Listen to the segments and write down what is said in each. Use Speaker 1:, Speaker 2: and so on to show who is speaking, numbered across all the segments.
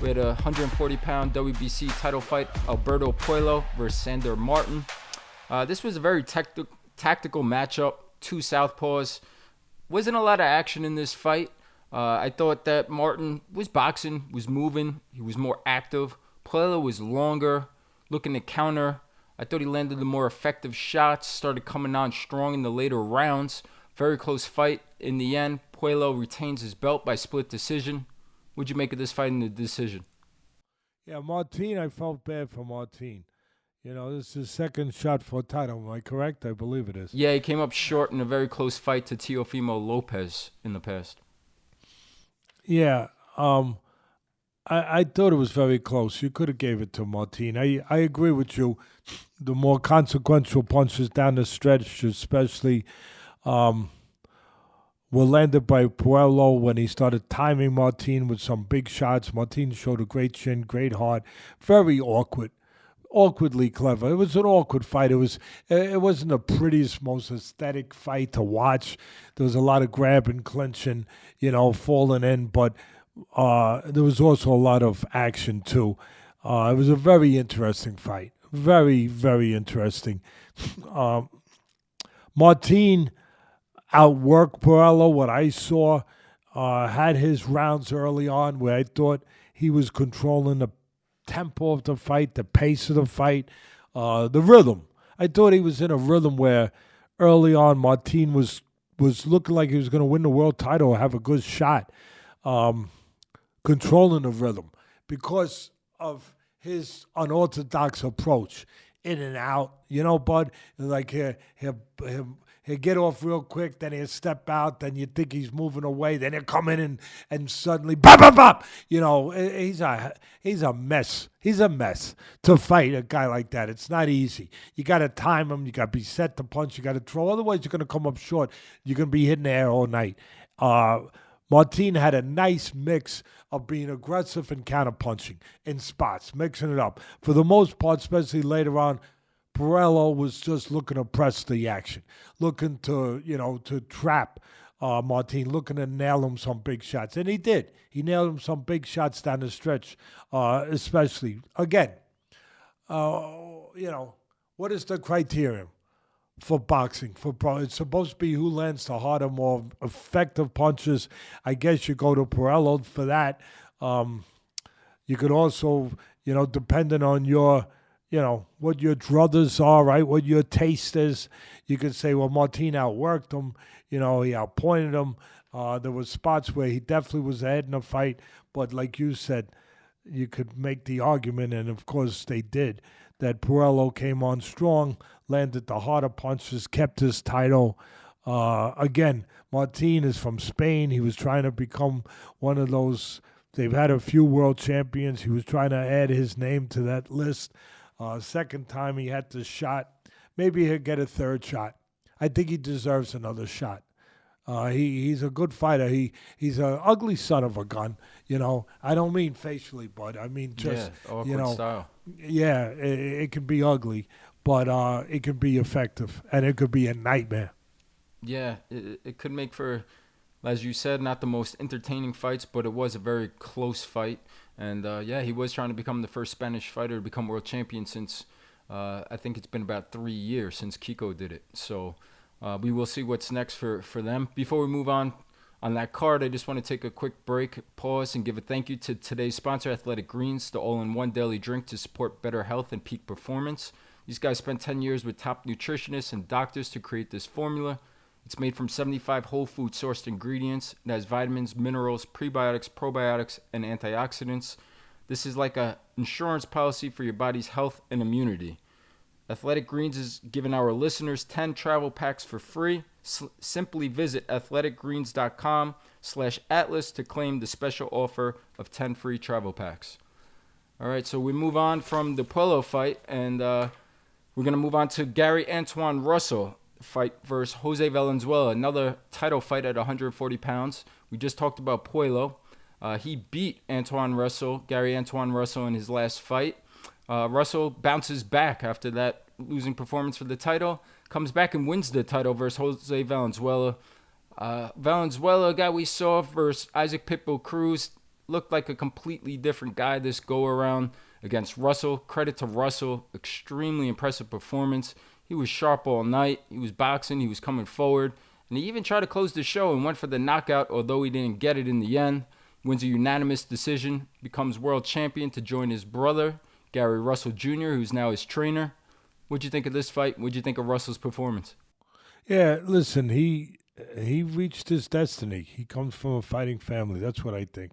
Speaker 1: We had a 140-pound WBC title fight, Alberto Puello versus Sandor Martin. This was a very tactical matchup, two southpaws. Wasn't a lot of action in this fight. I thought that Martin was boxing, was moving. He was more active. Puello was longer, looking to counter. I thought he landed the more effective shots, started coming on strong in the later rounds. Very close fight. In the end, Puello retains his belt by split decision. What'd you make of this fight in the decision?
Speaker 2: Yeah, Martin, I felt bad for Martin. You know, this is his second shot for a title. Am I correct? I believe it is.
Speaker 1: Yeah, he came up short in a very close fight to Teofimo Lopez in the past.
Speaker 2: Yeah, I thought it was very close. You could have gave it to Martin. I agree with you. The more consequential punches down the stretch, especially, were landed by Puello when he started timing Martin with some big shots. Martin showed a great chin, great heart, very awkwardly clever. It was an awkward fight. It wasn't the prettiest, most aesthetic fight to watch. There was a lot of grabbing, clinching, falling in, but there was also a lot of action too. It was a very interesting fight. Very, very interesting. Martin outworked Puello. What I saw, had his rounds early on where I thought he was controlling the tempo of the fight, the pace of the fight, the rhythm. I thought he was in a rhythm where early on Martin was looking like he was going to win the world title or have a good shot, controlling the rhythm because of his unorthodox approach, in and out. Bud, like he'll get off real quick, then he'll step out, then you think he's moving away, then he'll come in and suddenly bop, bop, bop. He's a mess. He's a mess to fight a guy like that. It's not easy. You got to time him. You got to be set to punch. You got to throw. Otherwise, you're going to come up short. You're going to be hitting the air all night. Martin had a nice mix of being aggressive and counterpunching in spots, mixing it up. For the most part, especially later on, Puello was just looking to press the action, looking to trap Martin, looking to nail him some big shots. And he did. He nailed him some big shots down the stretch, especially. Again, what is the criterion for boxing? It's supposed to be who lands the harder, more effective punches. I guess you go to Puello for that. You could also, depending on your what your druthers are, right? What your taste is. You could say, well, Martin outworked him. He outpointed him. There was spots where he definitely was ahead in the fight. But like you said, you could make the argument, and of course they did, that Puello came on strong, landed the harder punches, kept his title. Again, Martin is from Spain. He was trying to become one of those. They've had a few world champions. He was trying to add his name to that list. Second time he had the shot. Maybe he'll get a third shot. I think he deserves another shot. He's a good fighter. He's an ugly son of a gun. I don't mean facially, but I mean just
Speaker 1: awkward style.
Speaker 2: Yeah, it can be ugly, but it can be effective, and it could be a nightmare.
Speaker 1: Yeah, it could make for, as you said, not the most entertaining fights, but it was a very close fight. And, he was trying to become the first Spanish fighter to become world champion since, I think it's been about 3 years since Kiko did it. So we will see what's next for them. Before we move on that card, I just want to take a quick break, pause, and give a thank you to today's sponsor, Athletic Greens, the all-in-one daily drink to support better health and peak performance. These guys spent 10 years with top nutritionists and doctors to create this formula. It's made from 75 whole food sourced ingredients. It has vitamins, minerals, prebiotics, probiotics, and antioxidants. This is like an insurance policy for your body's health and immunity. Athletic Greens is giving our listeners 10 travel packs for free. Simply visit athleticgreens.com/atlas to claim the special offer of 10 free travel packs. All right, so we move on from the Puello fight, and we're going to move on to Antuanne Russell fight versus Jose Valenzuela, another title fight at 140 pounds. We just talked about Puello. He beat Antuanne Russell, Antuanne Russell, in his last fight. Russell bounces back after that losing performance for the title, comes back and wins the title versus Jose Valenzuela. Valenzuela, a guy we saw versus Isaac Pitbull Cruz, looked like a completely different guy this go around against Russell. Credit to Russell, extremely impressive performance. He was sharp all night. He was boxing. He was coming forward. And he even tried to close the show and went for the knockout, although he didn't get it in the end. Wins a unanimous decision, becomes world champion to join his brother, Gary Russell Jr., who's now his trainer. What'd you think of this fight? What'd you think of Russell's performance?
Speaker 2: Yeah, listen, he reached his destiny. He comes from a fighting family. That's what I think.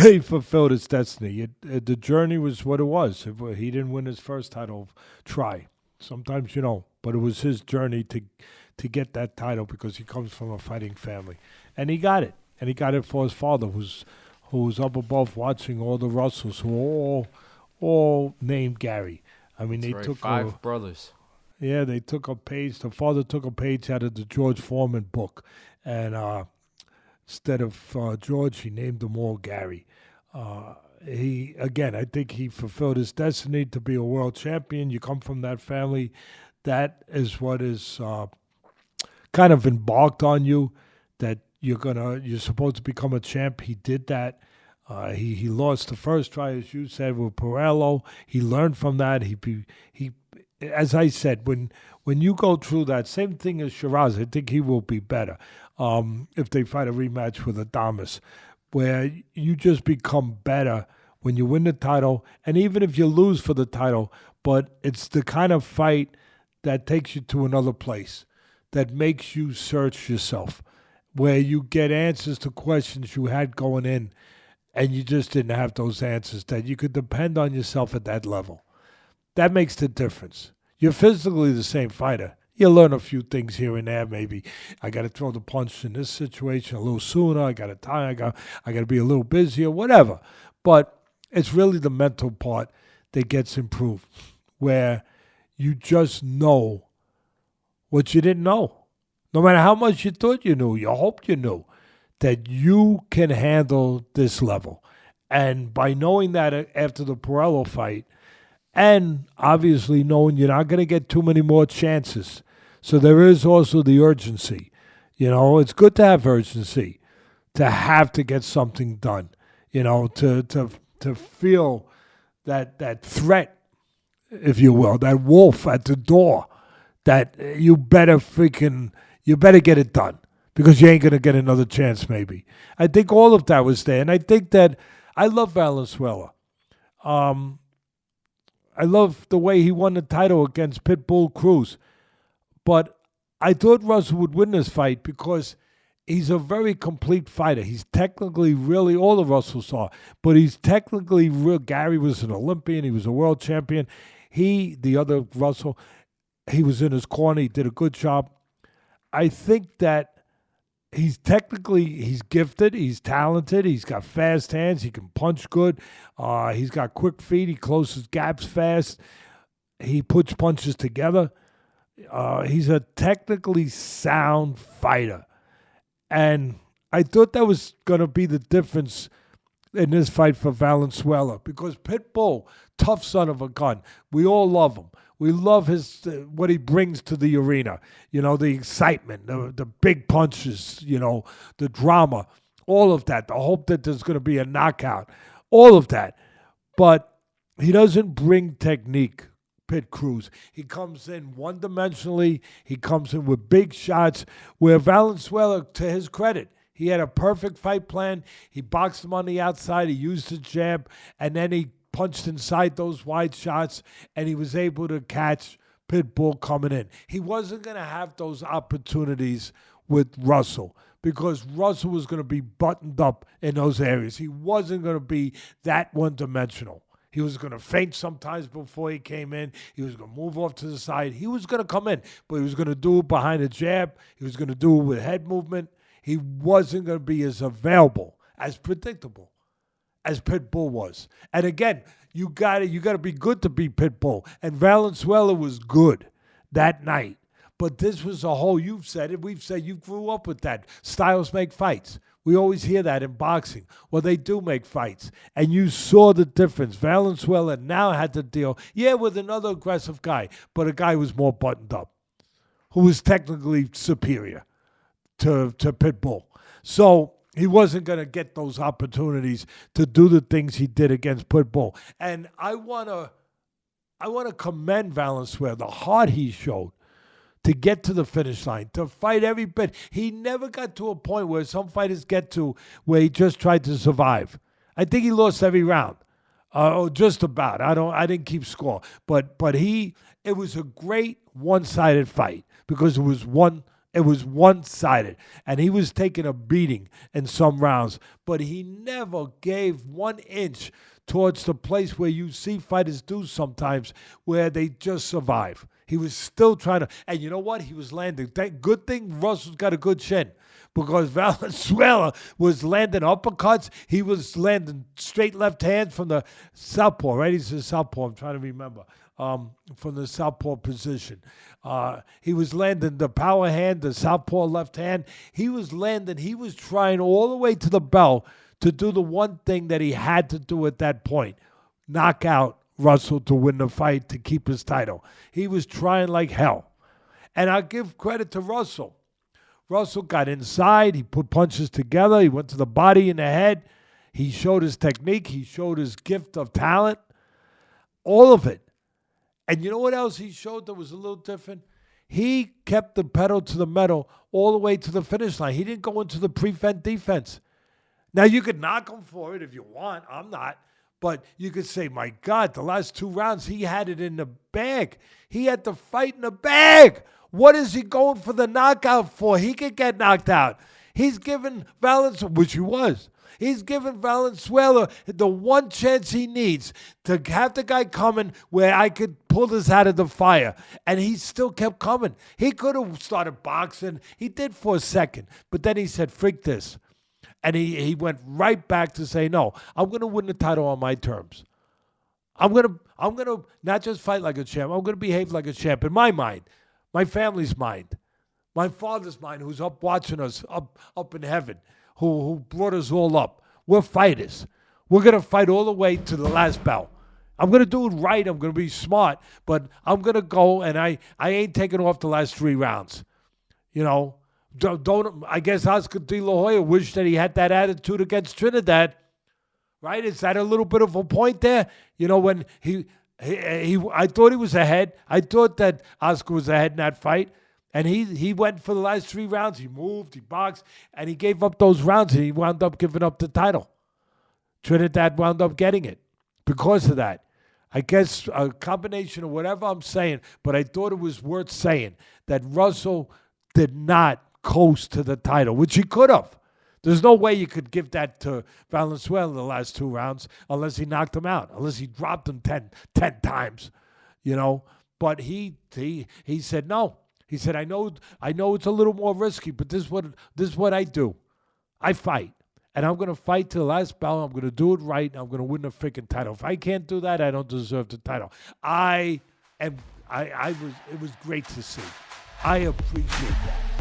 Speaker 2: He fulfilled his destiny. The journey was what it was. He didn't win his first title, try. Sometimes you know, but it was his journey to get that title because he comes from a fighting family, and he got it. And he got it for his father, who's up above watching all the Russells, who are all named Gary. I mean,
Speaker 1: That's
Speaker 2: they
Speaker 1: right,
Speaker 2: took
Speaker 1: 5 brothers.
Speaker 2: yeah, they took a page. The father took a page out of the George Foreman book, and instead of George, he named them all Gary. I think he fulfilled his destiny to be a world champion. You come from that family, that is what is kind of embarked on you. That you're supposed to become a champ. He did that. He lost the first try, as you said, with Puello. He learned from that. He as I said, when you go through that same thing as Shiraz, I think he will be better if they fight a rematch with Adames, where you just become better when you win the title, and even if you lose for the title, but it's the kind of fight that takes you to another place, that makes you search yourself, where you get answers to questions you had going in, and you just didn't have those answers, that you could depend on yourself at that level. That makes the difference. You're physically the same fighter. You learn a few things here and there. Maybe I got to throw the punch in this situation a little sooner. I got to tie. I got to be a little busier. Whatever. But it's really the mental part that gets improved, where you just know what you didn't know. No matter how much you thought you knew, you hoped you knew, that you can handle this level. And by knowing that after the Puello fight, and obviously knowing you're not going to get too many more chances. So there is also the urgency. You know, it's good to have urgency, to have to get something done, you know, to feel that threat, if you will, that wolf at the door, that you better get it done because you ain't going to get another chance maybe. I think all of that was there. And I think that I love Valenzuela. I love the way he won the title against Pitbull Cruz. But I thought Russell would win this fight because he's a very complete fighter. He's technically really, all of Russells are, but he's technically real. Gary was an Olympian. He was a world champion. The other Russell, he was in his corner. He did a good job. I think that he's gifted, he's talented, he's got fast hands, he can punch good, he's got quick feet, he closes gaps fast, he puts punches together. He's a technically sound fighter. And I thought that was going to be the difference in this fight for Valenzuela, because Pitbull, tough son of a gun, we all love him. We love what he brings to the arena. You know, the excitement, the big punches, you know, the drama, all of that, the hope that there's going to be a knockout, all of that. But he doesn't bring technique, Pit Cruz. He comes in one-dimensionally. He comes in with big shots, where Valenzuela, to his credit, he had a perfect fight plan. He boxed him on the outside. He used the jab, and then he punched inside those wide shots, and he was able to catch Pitbull coming in. He wasn't going to have those opportunities with Russell because Russell was going to be buttoned up in those areas. He wasn't going to be that one-dimensional. He was going to feint sometimes before he came in. He was going to move off to the side. He was going to come in, but he was going to do it behind a jab. He was going to do it with head movement. He wasn't going to be as available, as predictable as Pitbull was. And again, you got to be good to beat Pitbull. And Valenzuela was good that night. But this was a whole, you've said it, we've said, you grew up with that. Styles make fights. We always hear that in boxing. Well, they do make fights. And you saw the difference. Valenzuela now had to deal, with another aggressive guy, but a guy who was more buttoned up, who was technically superior to Pitbull. So He wasn't going to get those opportunities to do the things he did against Pitbull. And I want to commend Valenzuela, the heart he showed to get to the finish line, to fight every bit. He never got to a point where some fighters get to where he just tried to survive. I think he lost every round, or just about. I didn't keep score, but it was a great one-sided fight because it was one-sided, and he was taking a beating in some rounds, but he never gave 1 inch towards the place where you see fighters do sometimes, where they just survive. He was still trying to, and you know what? He was landing. Good thing Russell's got a good chin, because Valenzuela was landing uppercuts. He was landing straight left hands from the southpaw, right? He's a southpaw. I'm trying to remember. From the southpaw position. He was landing the power hand, the southpaw left hand. He was trying all the way to the bell to do the one thing that he had to do at that point, knock out Russell to win the fight, to keep his title. He was trying like hell. And I give credit to Russell. Russell got inside. He put punches together. He went to the body and the head. He showed his technique. He showed his gift of talent. All of it. And you know what else he showed that was a little different? He kept the pedal to the metal all the way to the finish line. He didn't go into the prevent defense. Now, you could knock him for it if you want. I'm not. But you could say, my God, the last 2 rounds, he had it in the bag. He had the fight in the bag. What is he going for the knockout for? He could get knocked out. He's given Valenzuela, which he was. He's given Valenzuela the one chance he needs to have the guy coming where I could pull this out of the fire. And he still kept coming. He could have started boxing. He did for a second. But then he said, freak this. And he went right back to say, no, I'm going to win the title on my terms. I'm gonna not just fight like a champ. I'm going to behave like a champ in my mind, my family's mind, my father's mind, who's up watching us up in heaven, who brought us all up. We're fighters. We're going to fight all the way to the last bell. I'm going to do it right. I'm going to be smart, but I'm going to go, and I ain't taking off the last 3 rounds. You know, don't I guess Oscar De La Hoya wished that he had that attitude against Trinidad, right? Is that a little bit of a point there? You know, when I thought he was ahead. I thought that Oscar was ahead in that fight. And he went for the last 3 rounds. He moved, he boxed, and he gave up those rounds, and he wound up giving up the title. Trinidad wound up getting it because of that. I guess a combination of whatever I'm saying, but I thought it was worth saying that Russell did not coast to the title, which he could have. There's no way you could give that to Valenzuela in the last 2 rounds unless he knocked him out, unless he dropped him 10 times, you know. But he said no. He said, I know it's a little more risky, but this is what I do. I fight. And I'm going to fight to the last bell. I'm going to do it right. I'm going to win the freaking title. If I can't do that, I don't deserve the title. It was great to see. I appreciate that.